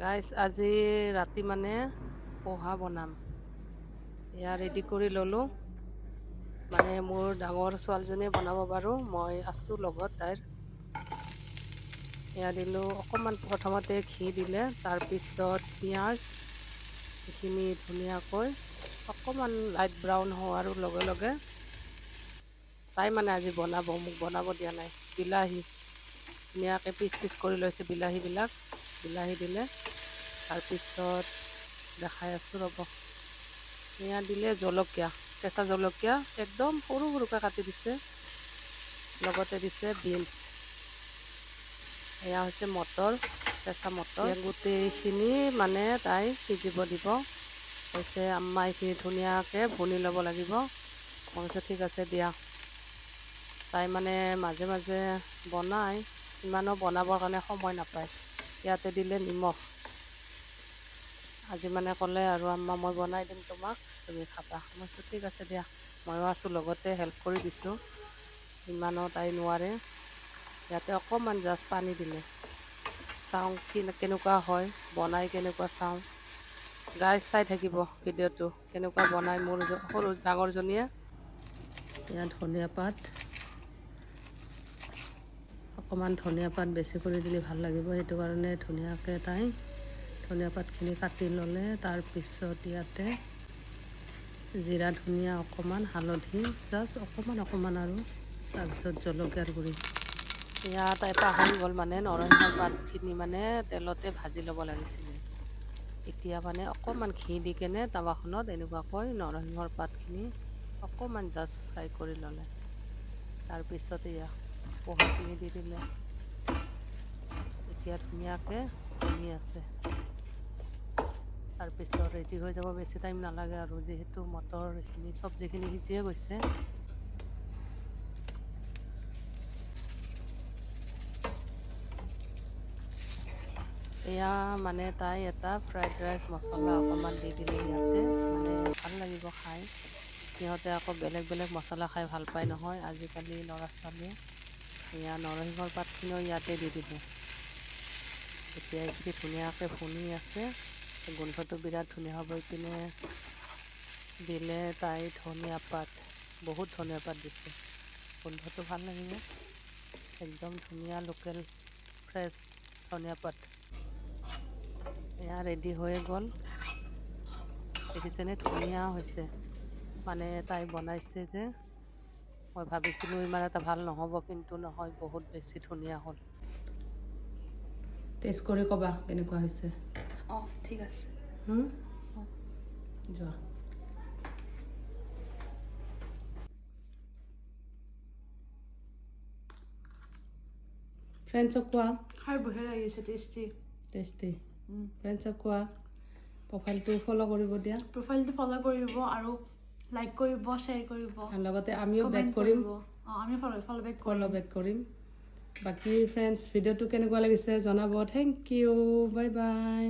গাইছ আজি ৰাতি মানে পোহা বনাম। এয়া ৰেডি কৰি ল'লোঁ। মানে মোৰ ডাঙৰ ছোৱালীজনীয়ে বনাব পাৰোঁ, মই আছোঁ লগত তাইৰ। এয়া দিলোঁ অকণমান, প্ৰথমতে ঘি দিলে, তাৰপিছত পিঁয়াজ, এইখিনি ধুনীয়াকৈ অকণমান লাইট ব্ৰাউন হোৱাৰ লগে লগে তাই মানে আজি বনাব, মোক বনাব দিয়া নাই। বিলাহী ধুনীয়াকৈ পিচ পিচ কৰি লৈছে, বিলাহী দিলে, তাৰপিছত দেখাই আছোঁ ৰ'ব। এয়া দিলে জলকীয়া, কেঁচা জলকীয়া একদম সৰু সৰুকৈ কাটি দিছে, লগতে দিছে বিনছ। এয়া হৈছে মটৰ, কেঁচা মটৰ। গোটেইখিনি মানে তাই সিজিব দিব কৈছে, আম্মা এইখিনি ধুনীয়াকৈ ভুনি ল'ব লাগিব। মই কৈছোঁ ঠিক আছে দিয়া। তাই মানে মাজে মাজে বনায়, ইমানো বনাবৰ কাৰণে সময় নাপায়। ইয়াতে দিলে নিমখ। আজি মানে ক'লে আৰু আম্মা মই বনাই দিম তোমাক, তুমি খাবা। মই কৈছোঁ ঠিক আছে দিয়া, ময়ো আছোঁ লগতে, হেল্প কৰি দিছোঁ। ইমানো তাই নোৱাৰে। ইয়াতে অকণমান জাষ্ট পানী দিলে, চাওঁ কেনেকুৱা হয়, বনাই কেনেকুৱা চাওঁ। গাইজ চাই থাকিব ভিডিঅ'টো, কেনেকুৱা বনাই মোৰ ডাঙৰজনীয়ে। ইয়াত ধনিয়া পাত, অকণমান ধনিয়া পাত বেছি কৰি দিলে ভাল লাগিব, সেইটো কাৰণে ধুনীয়াকৈ তাই ধনিয়া পাতখিনি কাটি ল'লে। তাৰপিছত ইয়াতে জিৰা ধনিয়া অকণমান, হালধি জাষ্ট অকণমান আৰু তাৰপিছত জলকীয়াৰ গুড়ি। ইয়াত এটা হৈ গ'ল, মানে নৰসিংহৰ পাতখিনি মানে তেলতে ভাজি ল'ব লাগিছিলে। এতিয়া মানে অকণমান ঘি দি কেনে টাৱাখনত এনেকুৱাকৈ নৰসিংহৰ পাতখিনি অকণমান জাষ্ট ফ্ৰাই কৰি ল'লে। তাৰপিছত এয়া পোহাখিনি দি দিলে। এতিয়া ধুনীয়াকৈ বনি আছে। তাৰপিছত ৰেডি হৈ যাব, বেছি টাইম নালাগে আৰু, যিহেতু মটৰ এইখিনি চব্জিখিনি সিজিয়ে গৈছে। এয়া মানে তাই এটা ফ্ৰাইড ৰাইচ মছলা অকণমান দি দিলে ইয়াতে, মানে ভাল লাগিব খাই। সিহঁতে আকৌ বেলেগ বেলেগ মছলা খাই ভাল পায় নহয় আজিকালি ল'ৰা ছোৱালীয়ে। এয়া নৰসিংহৰ পাতখিনিও ইয়াতে দি দিলে। এতিয়া এইখিনি ধুনীয়াকৈ ভুনি আছে, গোন্ধটো বিৰাট ধুনীয়া হ'ব। ইপিনে দিলে তাই ধনিয়া পাত, বহুত ধনিয়া পাত দিছে, গোন্ধটো ভাল লাগিব। একদম ধুনীয়া লোকেল ফ্ৰেছ ধনিয়া পাত। এয়া ৰেডি হৈয়ে গ'ল, দেখিছেনে ধুনীয়া হৈছে। মানে তাই বনাইছে যে, মই ভাবিছিলোঁ ইমান এটা ভাল নহ'ব, কিন্তু নহয়, বহুত বেছি ধুনীয়া হ'ল। টেষ্ট কৰি ক'বা কেনেকুৱা হৈছে। অঁ ঠিক আছে। যোৱা। ফ্ৰেণ্ডছক কোৱা খাই বঢ়িয়া লাগিছে, টেষ্টি। ফ্ৰেণ্ডছক কোৱা প্ৰফাইলটো ফ'ল' কৰিব দিয়া। প্ৰফাইলটো ফ'ল' কৰিব আৰু লাইক কৰিব, শ্বেয়াৰ কৰিব, আৰু লগতে আমিও বেক কমেণ্ট কৰিম। অঁ আমি ফ'ল' বেক কৰিম। বাকী ফ্ৰেণ্ডছ, ভিডিঅ'টো কেনেকুৱা লাগিছে জনাব। Thank you, bye by.